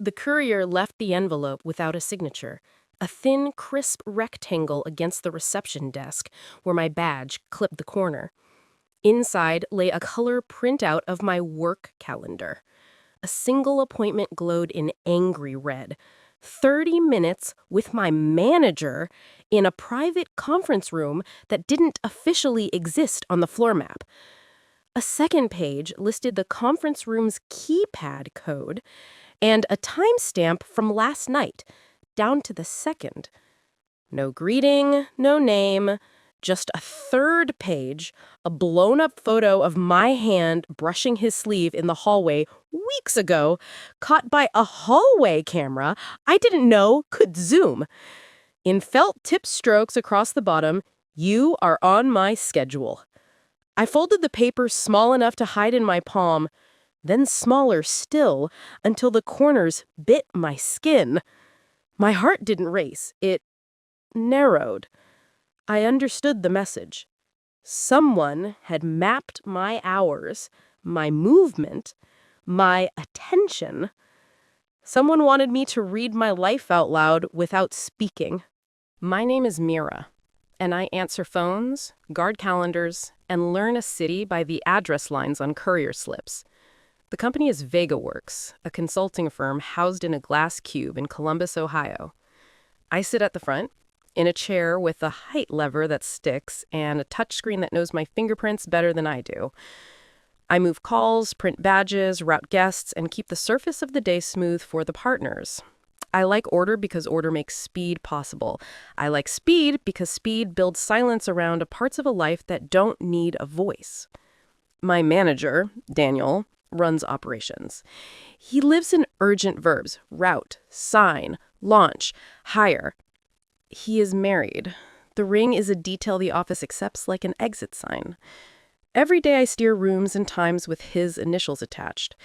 The courier left the envelope without a signature, a thin, crisp rectangle against the reception desk where my badge clipped the corner. Inside lay a color printout of my work calendar. A single appointment glowed in angry red. 30 minutes with my manager in a private conference room that didn't officially exist on the floor map. A second page listed the conference room's keypad code and a timestamp from last night, down to the second. No greeting, no name, just a third page, a blown-up photo of my hand brushing his sleeve in the hallway weeks ago, caught by a hallway camera I didn't know could zoom. In felt-tip strokes across the bottom, "You are on my schedule." I folded the paper small enough to hide in my palm, then smaller still, until the corners bit my skin. My heart didn't race. It narrowed. I understood the message. Someone had mapped my hours, my movement, my attention. Someone wanted me to read my life out loud without speaking. My name is Mira, and I answer phones, guard calendars, and learn a city by the address lines on courier slips. The company is VegaWorks, a consulting firm housed in a glass cube in Columbus, Ohio. I sit at the front, in a chair with a height lever that sticks and a touchscreen that knows my fingerprints better than I do. I move calls, print badges, route guests, and keep the surface of the day smooth for the partners. I like order because order makes speed possible. I like speed because speed builds silence around parts of a life that don't need a voice. My manager, Daniel, runs operations. He lives in urgent verbs: route, sign, launch, hire. He is married. The ring is a detail the office accepts like an exit sign. Every day I steer rooms and times with his initials attached.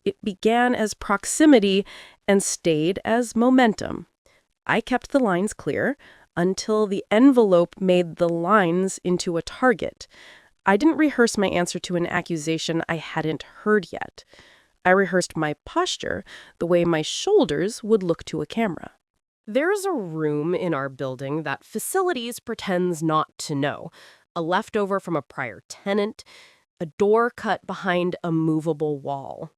It began as proximity and stayed as momentum. I kept the lines clear until the envelope made the lines into a target. I didn't rehearse my answer to an accusation I hadn't heard yet. I rehearsed my posture, the way my shoulders would look to a camera. There's a room in our building that facilities pretends not to know. A leftover from a prior tenant, a door cut behind a movable wall.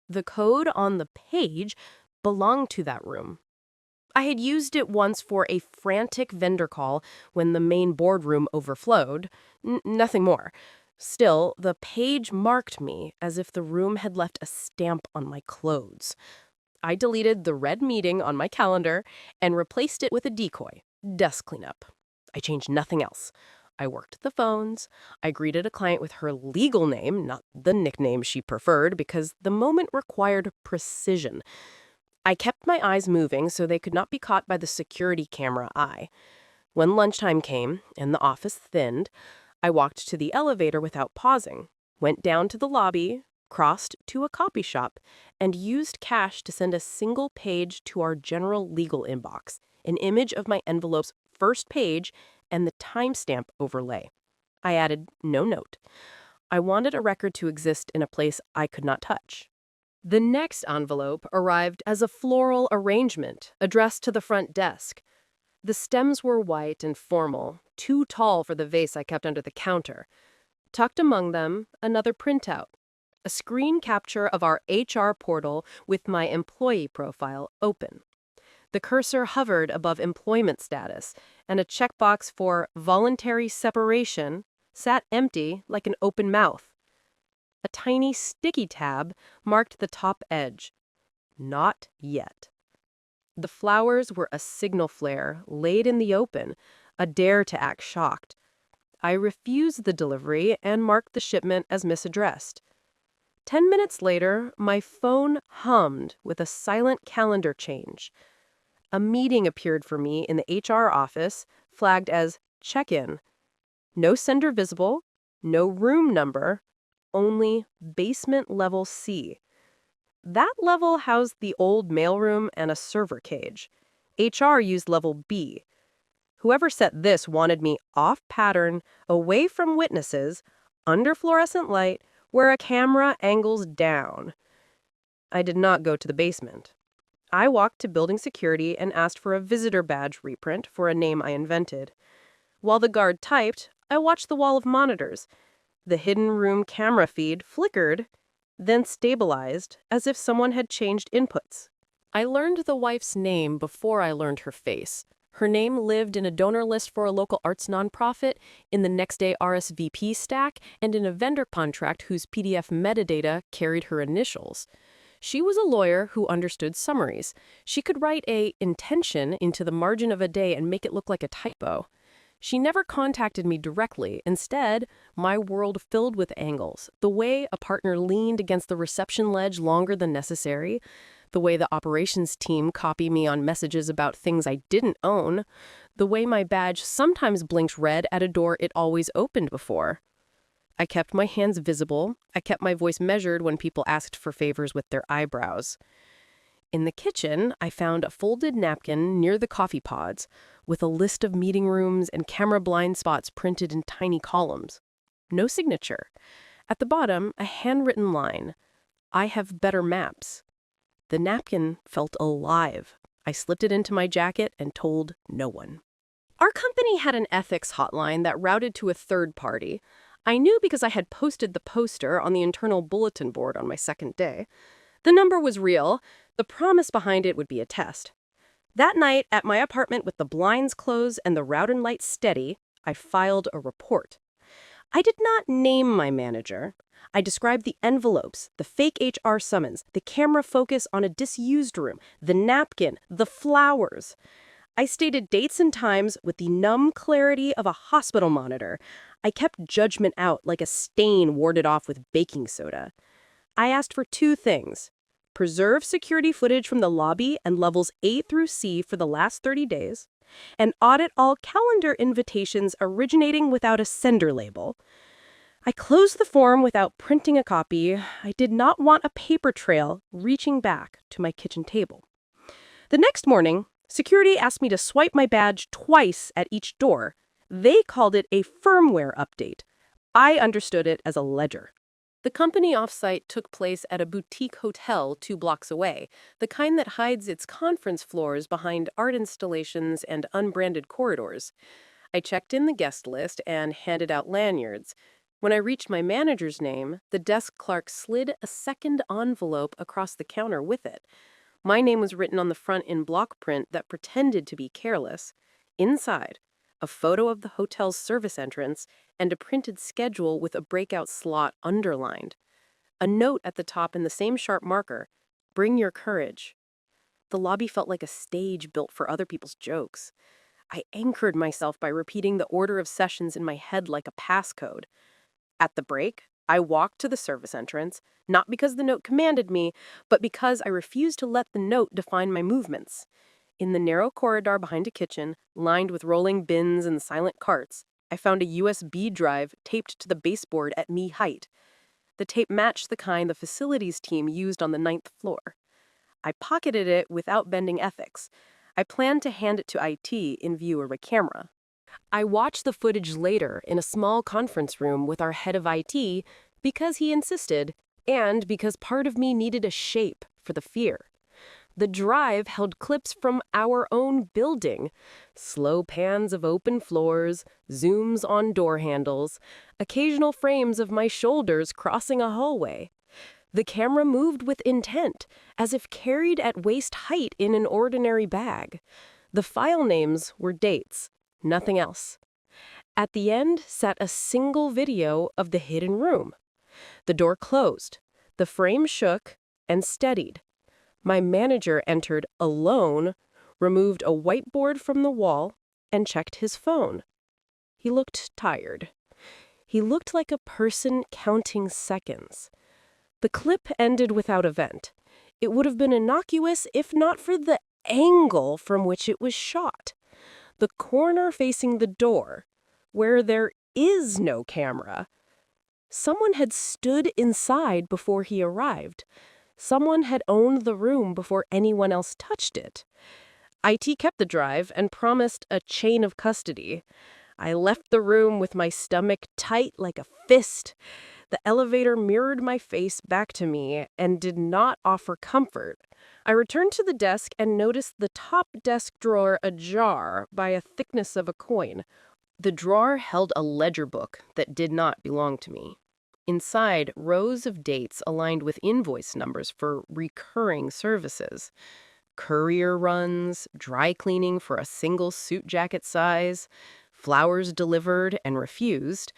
The code on the page belonged to that room. I had used it once for a frantic vendor call when the main boardroom overflowed. Nothing more. Still, the page marked me as if the room had left a stamp on my clothes. I deleted the red meeting on my calendar and replaced it with a decoy: desk cleanup. I changed nothing else. I worked the phones. I greeted a client with her legal name, not the nickname she preferred, because the moment required precision. I kept my eyes moving so they could not be caught by the security camera eye. When lunchtime came and the office thinned, I walked to the elevator without pausing, went down to the lobby, crossed to a copy shop, and used cash to send a single page to our general legal inbox, an image of my envelope's first page and the timestamp overlay. I added no note. I wanted a record to exist in a place I could not touch. The next envelope arrived as a floral arrangement addressed to the front desk. The stems were white and formal, too tall for the vase I kept under the counter. Tucked among them, another printout. A screen capture of our HR portal with my employee profile open. The cursor hovered above employment status, and a checkbox for voluntary separation sat empty like an open mouth. A tiny sticky tab marked the top edge. Not yet. The flowers were a signal flare laid in the open, a dare to act shocked. I refused the delivery and marked the shipment as misaddressed. 10 minutes later, my phone hummed with a silent calendar change. A meeting appeared for me in the HR office, flagged as check-in. No sender visible, no room number, only basement level C. That level housed the old mailroom and a server cage. HR used level B. Whoever set this wanted me off-pattern, away from witnesses, under fluorescent light, where a camera angles down. I did not go to the basement. I walked to building security and asked for a visitor badge reprint for a name I invented. While the guard typed, I watched the wall of monitors. The hidden room camera feed flickered, then stabilized as if someone had changed inputs. I learned the wife's name before I learned her face. Her name lived in a donor list for a local arts nonprofit, in the next day RSVP stack, and in a vendor contract whose PDF metadata carried her initials. She was a lawyer who understood summaries. She could write a intention into the margin of a day and make it look like a typo. She never contacted me directly. Instead, my world filled with angles. The way a partner leaned against the reception ledge longer than necessary, the way the operations team copied me on messages about things I didn't own, the way my badge sometimes blinked red at a door it always opened before. I kept my hands visible. I kept my voice measured when people asked for favors with their eyebrows. In the kitchen, I found a folded napkin near the coffee pods with a list of meeting rooms and camera blind spots printed in tiny columns. No signature. At the bottom, a handwritten line. I have better maps. The napkin felt alive. I slipped it into my jacket and told no one. Our company had an ethics hotline that routed to a third party. I knew because I had posted the poster on the internal bulletin board on my second day. The number was real. The promise behind it would be a test. That night, at my apartment with the blinds closed and the route and lights steady, I filed a report. I did not name my manager. I described the envelopes, the fake HR summons, the camera focus on a disused room, the napkin, the flowers. I stated dates and times with the numb clarity of a hospital monitor. I kept judgment out like a stain warded off with baking soda. I asked for two things. Preserve security footage from the lobby and levels A through C for the last 30 days, and audit all calendar invitations originating without a sender label. I closed the form without printing a copy. I did not want a paper trail reaching back to my kitchen table. The next morning, security asked me to swipe my badge twice at each door. They called it a firmware update. I understood it as a ledger. The company offsite took place at a boutique hotel 2 blocks away, the kind that hides its conference floors behind art installations and unbranded corridors. I checked in the guest list and handed out lanyards. When I reached my manager's name, the desk clerk slid a second envelope across the counter with it. My name was written on the front in block print that pretended to be careless. Inside, a photo of the hotel's service entrance and a printed schedule with a breakout slot underlined. A note at the top in the same sharp marker, "Bring your courage." The lobby felt like a stage built for other people's jokes. I anchored myself by repeating the order of sessions in my head like a passcode. At the break, I walked to the service entrance, not because the note commanded me, but because I refused to let the note define my movements. In the narrow corridor behind a kitchen, lined with rolling bins and silent carts, I found a USB drive taped to the baseboard at knee height. The tape matched the kind the facilities team used on the 9th floor. I pocketed it without bending ethics. I planned to hand it to IT in view of a camera. I watched the footage later in a small conference room with our head of IT because he insisted, and because part of me needed a shape for the fear. The drive held clips from our own building, slow pans of open floors, zooms on door handles, occasional frames of my shoulders crossing a hallway. The camera moved with intent, as if carried at waist height in an ordinary bag. The file names were dates, nothing else. At the end sat a single video of the hidden room. The door closed, the frame shook and steadied. My manager entered alone, removed a whiteboard from the wall, and checked his phone. He looked tired. He looked like a person counting seconds. The clip ended without event. It would have been innocuous if not for the angle from which it was shot. The corner facing the door, where there is no camera. Someone had stood inside before he arrived. Someone had owned the room before anyone else touched it. IT kept the drive and promised a chain of custody. I left the room with my stomach tight like a fist. The elevator mirrored my face back to me and did not offer comfort. I returned to the desk and noticed the top desk drawer ajar by a thickness of a coin. The drawer held a ledger book that did not belong to me. Inside, rows of dates aligned with invoice numbers for recurring services. Courier runs, dry cleaning for a single suit jacket size, flowers delivered and refused,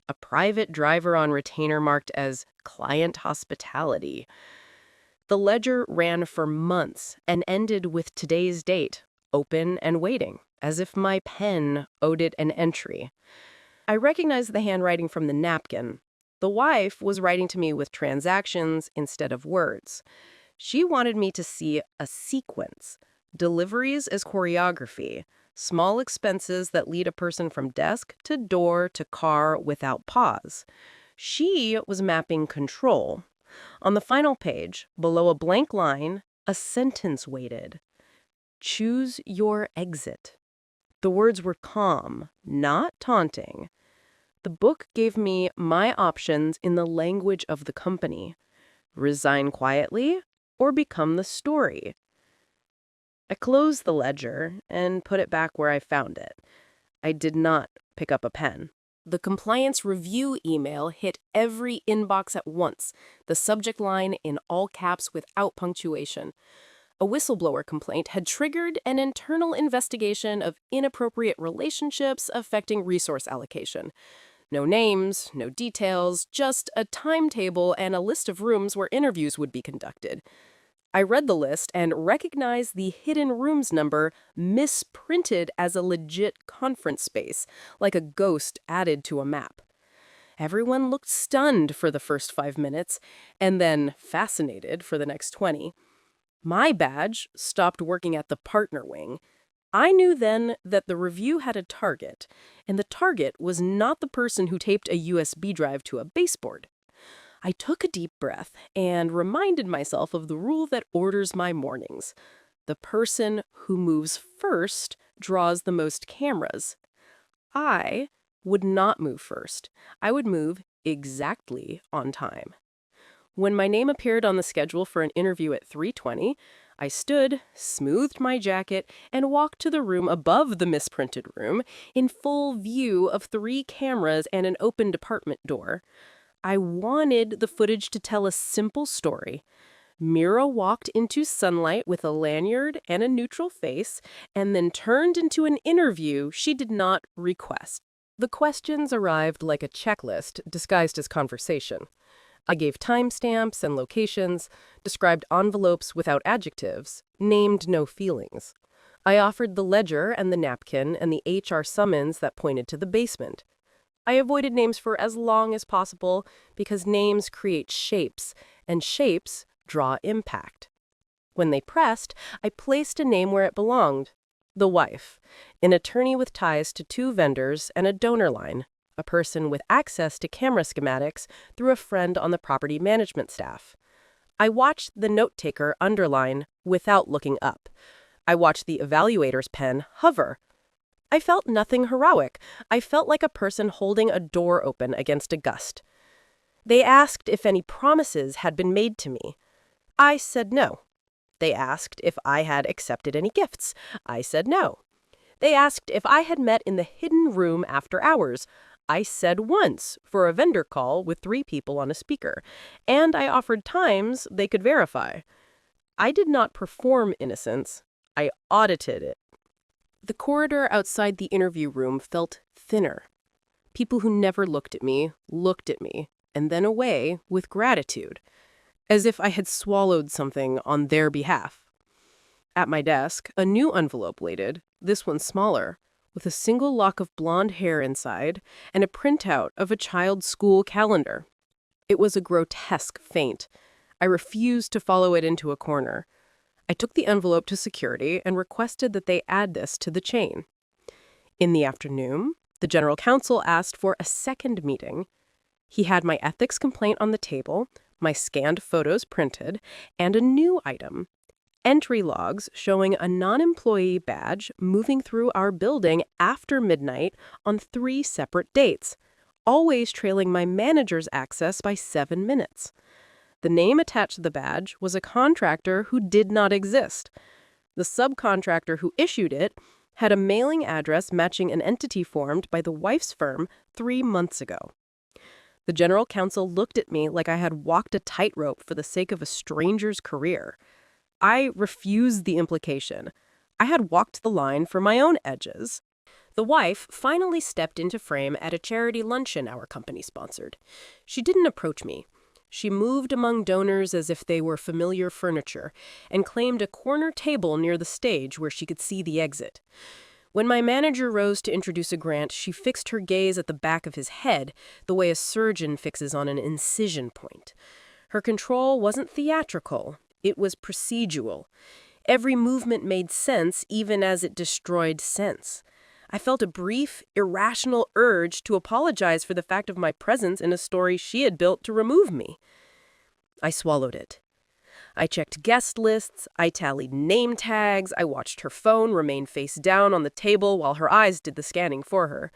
a private driver on retainer marked as client hospitality. The ledger ran for months and ended with today's date, open and waiting, as if my pen owed it an entry. I recognized the handwriting from the napkin. The wife was writing to me with transactions instead of words. She wanted me to see a sequence, deliveries as choreography, small expenses that lead a person from desk to door to car without pause. She was mapping control. On the final page, below a blank line, a sentence waited. Choose your exit. The words were calm, not taunting. The book gave me my options in the language of the company. Resign quietly or become the story. I closed the ledger and put it back where I found it. I did not pick up a pen. The compliance review email hit every inbox at once, the subject line in all caps without punctuation. A whistleblower complaint had triggered an internal investigation of inappropriate relationships affecting resource allocation. No names, no details, just a timetable and a list of rooms where interviews would be conducted. I read the list and recognized the hidden rooms number misprinted as a legit conference space, like a ghost added to a map. Everyone looked stunned for the first 5 minutes, and then fascinated for the next 20. My badge stopped working at the partner wing. I knew then that the review had a target, and the target was not the person who taped a USB drive to a baseboard. I took a deep breath and reminded myself of the rule that orders my mornings. The person who moves first draws the most cameras. I would not move first. I would move exactly on time. When my name appeared on the schedule for an interview at 3:20, I stood, smoothed my jacket, and walked to the room above the misprinted room in full view of 3 cameras and an open department door. I wanted the footage to tell a simple story. Mira walked into sunlight with a lanyard and a neutral face, and then turned into an interview she did not request. The questions arrived like a checklist disguised as conversation. I gave timestamps and locations, described envelopes without adjectives, named no feelings. I offered the ledger and the napkin and the HR summons that pointed to the basement. I avoided names for as long as possible because names create shapes, and shapes draw impact. When they pressed, I placed a name where it belonged. The wife, an attorney with ties to 2 vendors and a donor line, a person with access to camera schematics through a friend on the property management staff. I watched the note-taker underline without looking up. I watched the evaluator's pen hover. I felt nothing heroic. I felt like a person holding a door open against a gust. They asked if any promises had been made to me. I said no. They asked if I had accepted any gifts. I said no. They asked if I had met in the hidden room after hours. I said once for a vendor call with 3 people on a speaker, and I offered times they could verify. I did not perform innocence. I audited it. The corridor outside the interview room felt thinner. People who never looked at me, and then away with gratitude, as if I had swallowed something on their behalf. At my desk, a new envelope waited, this one smaller, with a single lock of blonde hair inside and a printout of a child's school calendar. It was a grotesque feint. I refused to follow it into a corner. I took the envelope to security and requested that they add this to the chain. In the afternoon, the general counsel asked for a second meeting. He had my ethics complaint on the table, my scanned photos printed, and a new item: entry logs showing a non-employee badge moving through our building after midnight on 3 separate dates. always trailing my manager's access by 7 minutes. The name attached to the badge was a contractor who did not exist. The subcontractor who issued it had a mailing address matching an entity formed by the wife's firm 3 months ago. The general counsel looked at me like I had walked a tightrope for the sake of a stranger's career. I refused the implication. I had walked the line for my own edges. The wife finally stepped into frame at a charity luncheon our company sponsored. She didn't approach me. She moved among donors as if they were familiar furniture and claimed a corner table near the stage where she could see the exit. When my manager rose to introduce a grant, she fixed her gaze at the back of his head, the way a surgeon fixes on an incision point. Her control wasn't theatrical. It was procedural. Every movement made sense, even as it destroyed sense. I felt a brief, irrational urge to apologize for the fact of my presence in a story she had built to remove me. I swallowed it. I checked guest lists, I tallied name tags, I watched her phone remain face down on the table while her eyes did the scanning for her.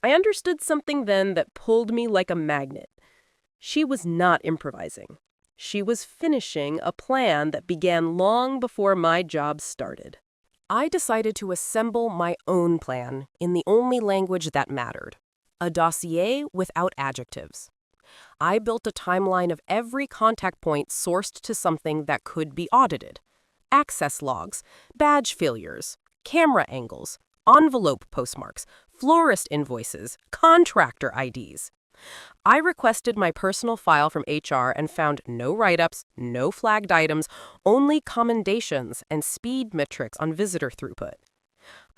I understood something then that pulled me like a magnet. She was not improvising. She was finishing a plan that began long before my job started. I decided to assemble my own plan in the only language that mattered, a dossier without adjectives. I built a timeline of every contact point sourced to something that could be audited. Access logs, badge failures, camera angles, envelope postmarks, florist invoices, contractor IDs. I requested my personal file from HR and found no write-ups, no flagged items, only commendations and speed metrics on visitor throughput.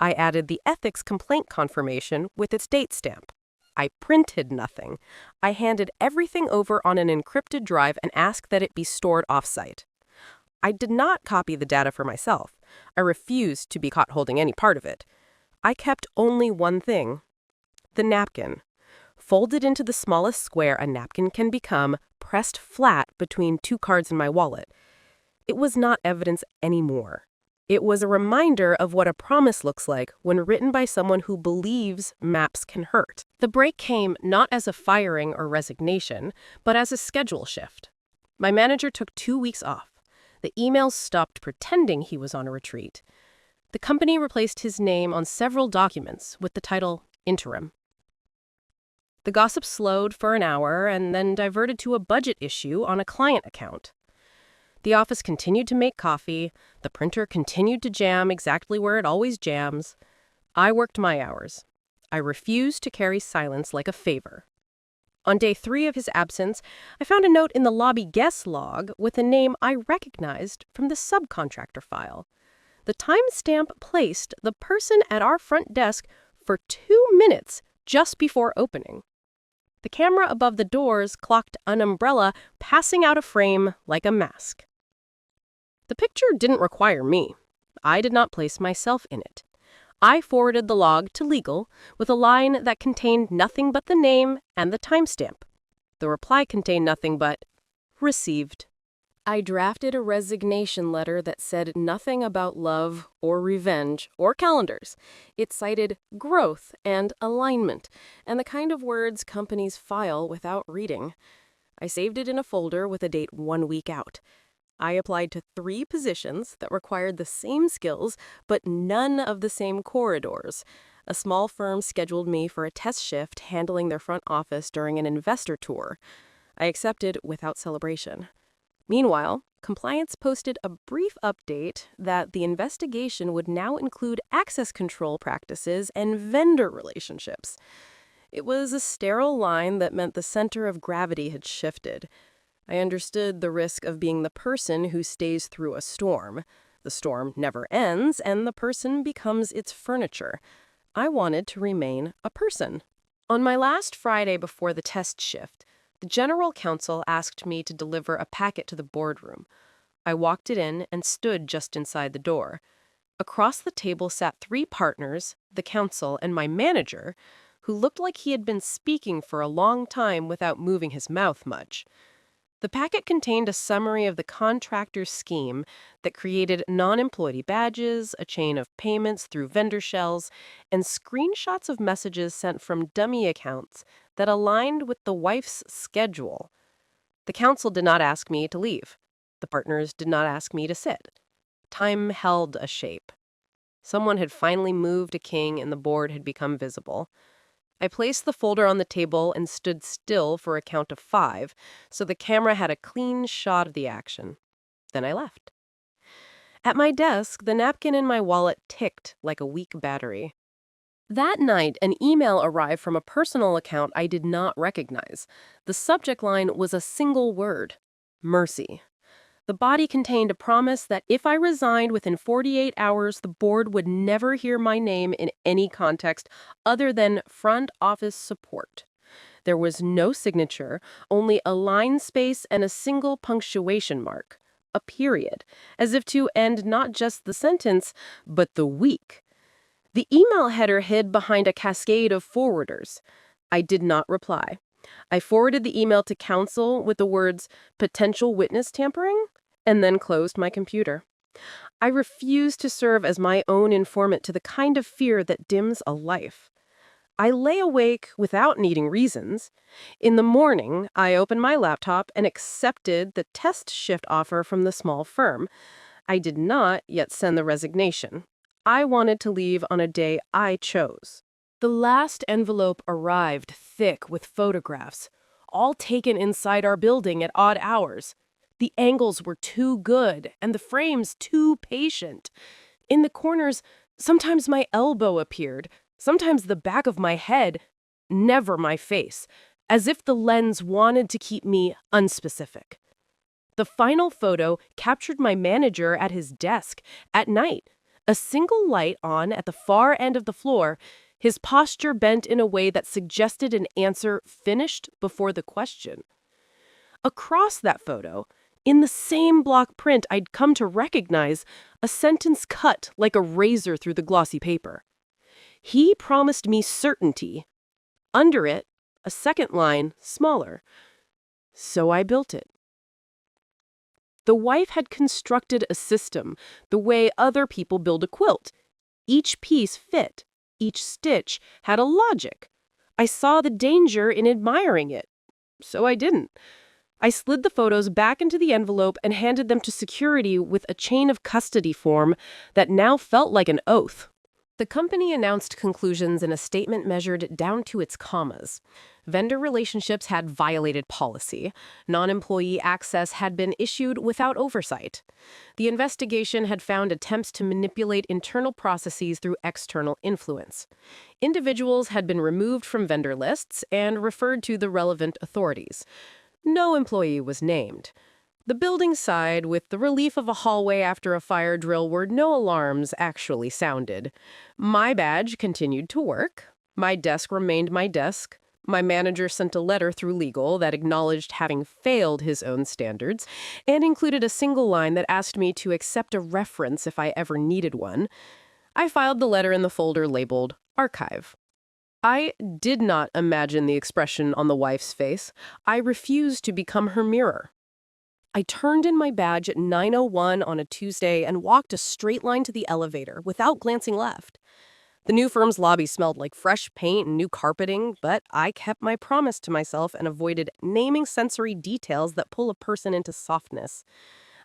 I added the ethics complaint confirmation with its date stamp. I printed nothing. I handed everything over on an encrypted drive and asked that it be stored off-site. I did not copy the data for myself. I refused to be caught holding any part of it. I kept only one thing: the napkin. Folded into the smallest square a napkin can become, pressed flat between 2 cards in my wallet. It was not evidence anymore. It was a reminder of what a promise looks like when written by someone who believes maps can hurt. The break came not as a firing or resignation, but as a schedule shift. My manager took 2 weeks off. The emails stopped pretending he was on a retreat. The company replaced his name on several documents with the title Interim. The gossip slowed for an hour and then diverted to a budget issue on a client account. The office continued to make coffee. The printer continued to jam exactly where it always jams. I worked my hours. I refused to carry silence like a favor. On day 3 of his absence, I found a note in the lobby guest log with a name I recognized from the subcontractor file. The timestamp placed the person at our front desk for 2 minutes just before opening. The camera above the doors clocked an umbrella passing out of frame like a mask. The picture didn't require me. I did not place myself in it. I forwarded the log to legal with a line that contained nothing but the name and the timestamp. The reply contained nothing but received. I drafted a resignation letter that said nothing about love or revenge or calendars. It cited growth and alignment and the kind of words companies file without reading. I saved it in a folder with a date 1 week out. I applied to 3 positions that required the same skills, but none of the same corridors. A small firm scheduled me for a test shift handling their front office during an investor tour. I accepted without celebration. Meanwhile, compliance posted a brief update that the investigation would now include access control practices and vendor relationships. It was a sterile line that meant the center of gravity had shifted. I understood the risk of being the person who stays through a storm. The storm never ends, and the person becomes its furniture. I wanted to remain a person. On my last Friday before the test shift, the general counsel asked me to deliver a packet to the boardroom. I walked it in and stood just inside the door. Across the table sat 3 partners, the counsel, and my manager, who looked like he had been speaking for a long time without moving his mouth much. The packet contained a summary of the contractor's scheme that created non-employee badges, a chain of payments through vendor shells, and screenshots of messages sent from dummy accounts that aligned with the wife's schedule. The council did not ask me to leave. The partners did not ask me to sit. Time held a shape. Someone had finally moved a king and the board had become visible. I placed the folder on the table and stood still for a count of 5, so the camera had a clean shot of the action. Then I left. At my desk, the napkin in my wallet ticked like a weak battery. That night, an email arrived from a personal account I did not recognize. The subject line was a single word: mercy. The body contained a promise that if I resigned within 48 hours, the board would never hear my name in any context other than front office support. There was no signature, only a line space and a single punctuation mark, a period, as if to end not just the sentence, but the week. The email header hid behind a cascade of forwarders. I did not reply. I forwarded the email to counsel with the words potential witness tampering and then closed my computer. I refused to serve as my own informant to the kind of fear that dims a life. I lay awake without needing reasons. In the morning, I opened my laptop and accepted the test shift offer from the small firm. I did not yet send the resignation. I wanted to leave on a day I chose. The last envelope arrived thick with photographs, all taken inside our building at odd hours. The angles were too good and the frames too patient. In the corners, sometimes my elbow appeared, sometimes the back of my head, never my face, as if the lens wanted to keep me unspecific. The final photo captured my manager at his desk at night, a single light on at the far end of the floor, his posture bent in a way that suggested an answer finished before the question. Across that photo, in the same block print I'd come to recognize, a sentence cut like a razor through the glossy paper. He promised me certainty. Under it, a second line, smaller. So I built it. The wife had constructed a system, the way other people build a quilt. Each piece fit. Each stitch had a logic. I saw the danger in admiring it. So I didn't. I slid the photos back into the envelope and handed them to security with a chain of custody form that now felt like an oath. The company announced conclusions in a statement measured down to its commas. Vendor relationships had violated policy. Non-employee access had been issued without oversight. The investigation had found attempts to manipulate internal processes through external influence. Individuals had been removed from vendor lists and referred to the relevant authorities. No employee was named. The building sighed with the relief of a hallway after a fire drill where no alarms actually sounded. My badge continued to work. My desk remained my desk. My manager sent a letter through legal that acknowledged having failed his own standards and included a single line that asked me to accept a reference if I ever needed one. I filed the letter in the folder labeled Archive. I did not imagine the expression on the wife's face. I refused to become her mirror. I turned in my badge at 9:01 on a Tuesday and walked a straight line to the elevator without glancing left. The new firm's lobby smelled like fresh paint and new carpeting, but I kept my promise to myself and avoided naming sensory details that pull a person into softness.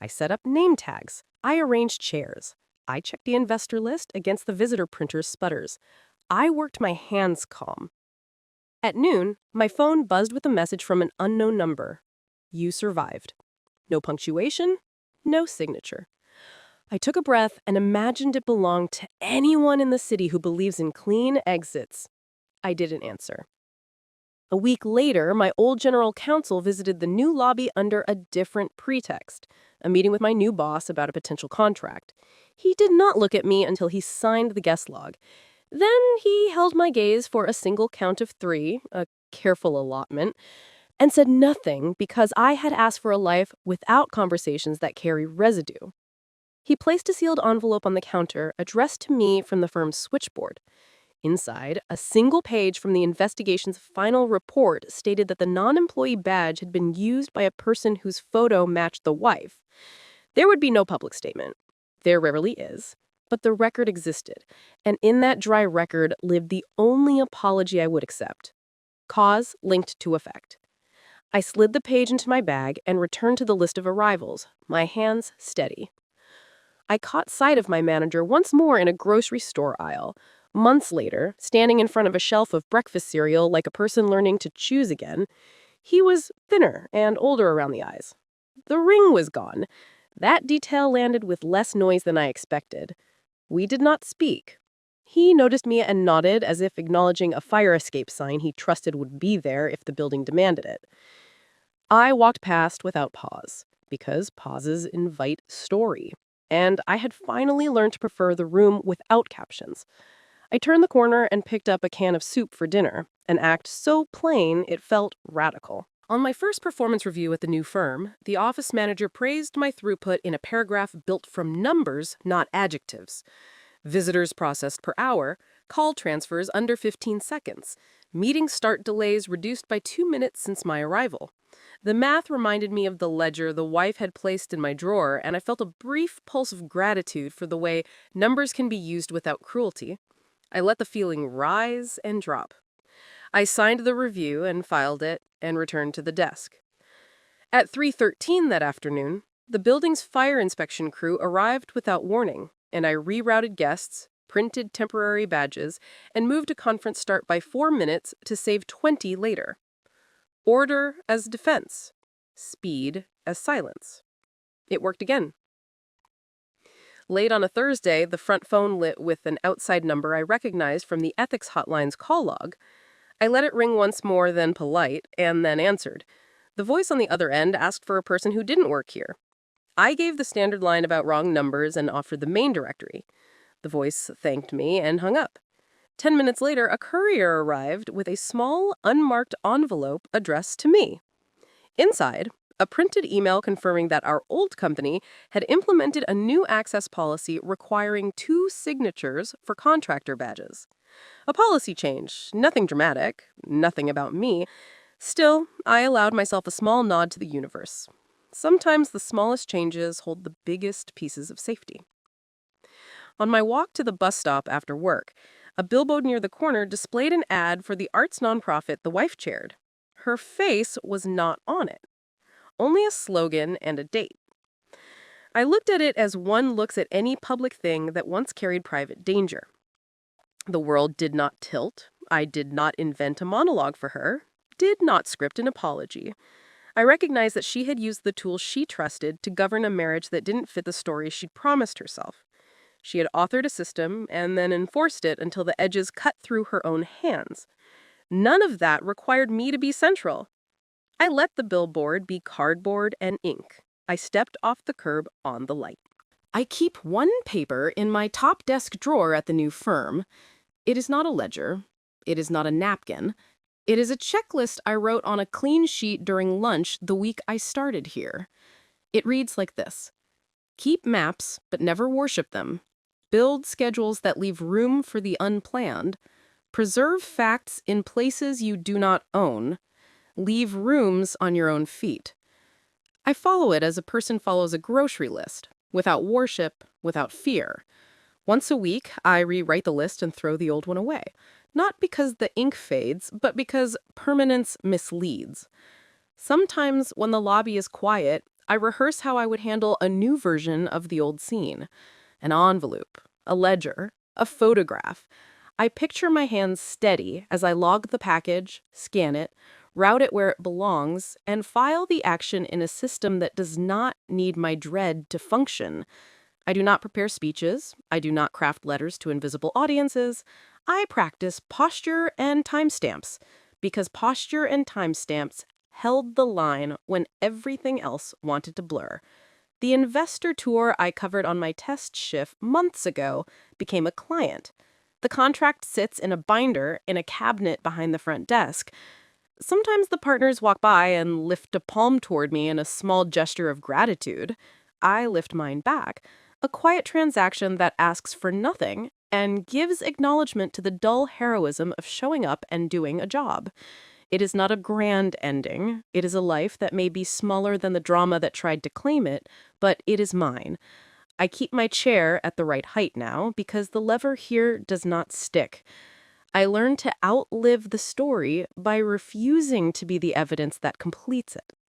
I set up name tags. I arranged chairs. I checked the investor list against the visitor printer's sputters. I worked my hands calm. At noon, my phone buzzed with a message from an unknown number. You survived. No punctuation, no signature. I took a breath and imagined it belonged to anyone in the city who believes in clean exits. I didn't answer. A week later, my old general counsel visited the new lobby under a different pretext, a meeting with my new boss about a potential contract. He did not look at me until he signed the guest log. Then he held my gaze for a single count of 3, a careful allotment, and said nothing because I had asked for a life without conversations that carry residue. He placed a sealed envelope on the counter addressed to me from the firm's switchboard. Inside, a single page from the investigation's final report stated that the non-employee badge had been used by a person whose photo matched the wife. There would be no public statement. There rarely is. But the record existed, and in that dry record lived the only apology I would accept. Cause linked to effect. I slid the page into my bag and returned to the list of arrivals, my hands steady. I caught sight of my manager once more in a grocery store aisle. Months later, standing in front of a shelf of breakfast cereal like a person learning to choose again, he was thinner and older around the eyes. The ring was gone. That detail landed with less noise than I expected. We did not speak. He noticed me and nodded as if acknowledging a fire escape sign he trusted would be there if the building demanded it. I walked past without pause, because pauses invite story. And I had finally learned to prefer the room without captions. I turned the corner and picked up a can of soup for dinner, an act so plain it felt radical. On my first performance review at the new firm, the office manager praised my throughput in a paragraph built from numbers, not adjectives. Visitors processed per hour, call transfers under 15 seconds, meeting start delays reduced by 2 minutes since my arrival. The math reminded me of the ledger the wife had placed in my drawer, and I felt a brief pulse of gratitude for the way numbers can be used without cruelty. I let the feeling rise and drop. I signed the review and filed it and returned to the desk. At 3:13 that afternoon, the building's fire inspection crew arrived without warning, and I rerouted guests, printed temporary badges, and moved a conference start by 4 minutes to save 20 later. Order as defense, speed as silence. It worked again. Late on a Thursday, the front phone lit with an outside number I recognized from the ethics hotline's call log. I let it ring once more than polite, and then answered. The voice on the other end asked for a person who didn't work here. I gave the standard line about wrong numbers and offered the main directory. The voice thanked me and hung up. 10 minutes later, a courier arrived with a small, unmarked envelope addressed to me. Inside, a printed email confirming that our old company had implemented a new access policy requiring 2 signatures for contractor badges. A policy change, nothing dramatic, nothing about me. Still, I allowed myself a small nod to the universe. Sometimes the smallest changes hold the biggest pieces of safety. On my walk to the bus stop after work, a billboard near the corner displayed an ad for the arts nonprofit the wife chaired. Her face was not on it, only a slogan and a date. I looked at it as one looks at any public thing that once carried private danger. The world did not tilt. I did not invent a monologue for her, did not script an apology. I recognized that she had used the tools she trusted to govern a marriage that didn't fit the story she'd promised herself. She had authored a system and then enforced it until the edges cut through her own hands. None of that required me to be central. I let the billboard be cardboard and ink. I stepped off the curb on the light. I keep one paper in my top desk drawer at the new firm. It is not a ledger. It is not a napkin. It is a checklist I wrote on a clean sheet during lunch the week I started here. It reads like this. Keep maps, but never worship them. Build schedules that leave room for the unplanned. Preserve facts in places you do not own. Leave rooms on your own feet. I follow it as a person follows a grocery list, without worship, without fear. Once a week, I rewrite the list and throw the old one away. Not because the ink fades, but because permanence misleads. Sometimes, when the lobby is quiet, I rehearse how I would handle a new version of the old scene. An envelope, a ledger, a photograph. I picture my hands steady as I log the package, scan it, route it where it belongs, and file the action in a system that does not need my dread to function. I do not prepare speeches. I do not craft letters to invisible audiences. I practice posture and timestamps, because posture and timestamps held the line when everything else wanted to blur. The investor tour I covered on my test shift months ago became a client. The contract sits in a binder in a cabinet behind the front desk. Sometimes the partners walk by and lift a palm toward me in a small gesture of gratitude. I lift mine back, a quiet transaction that asks for nothing and gives acknowledgement to the dull heroism of showing up and doing a job. It is not a grand ending. It is a life that may be smaller than the drama that tried to claim it, but it is mine. I keep my chair at the right height now because the lever here does not stick. I learned to outlive the story by refusing to be the evidence that completes it.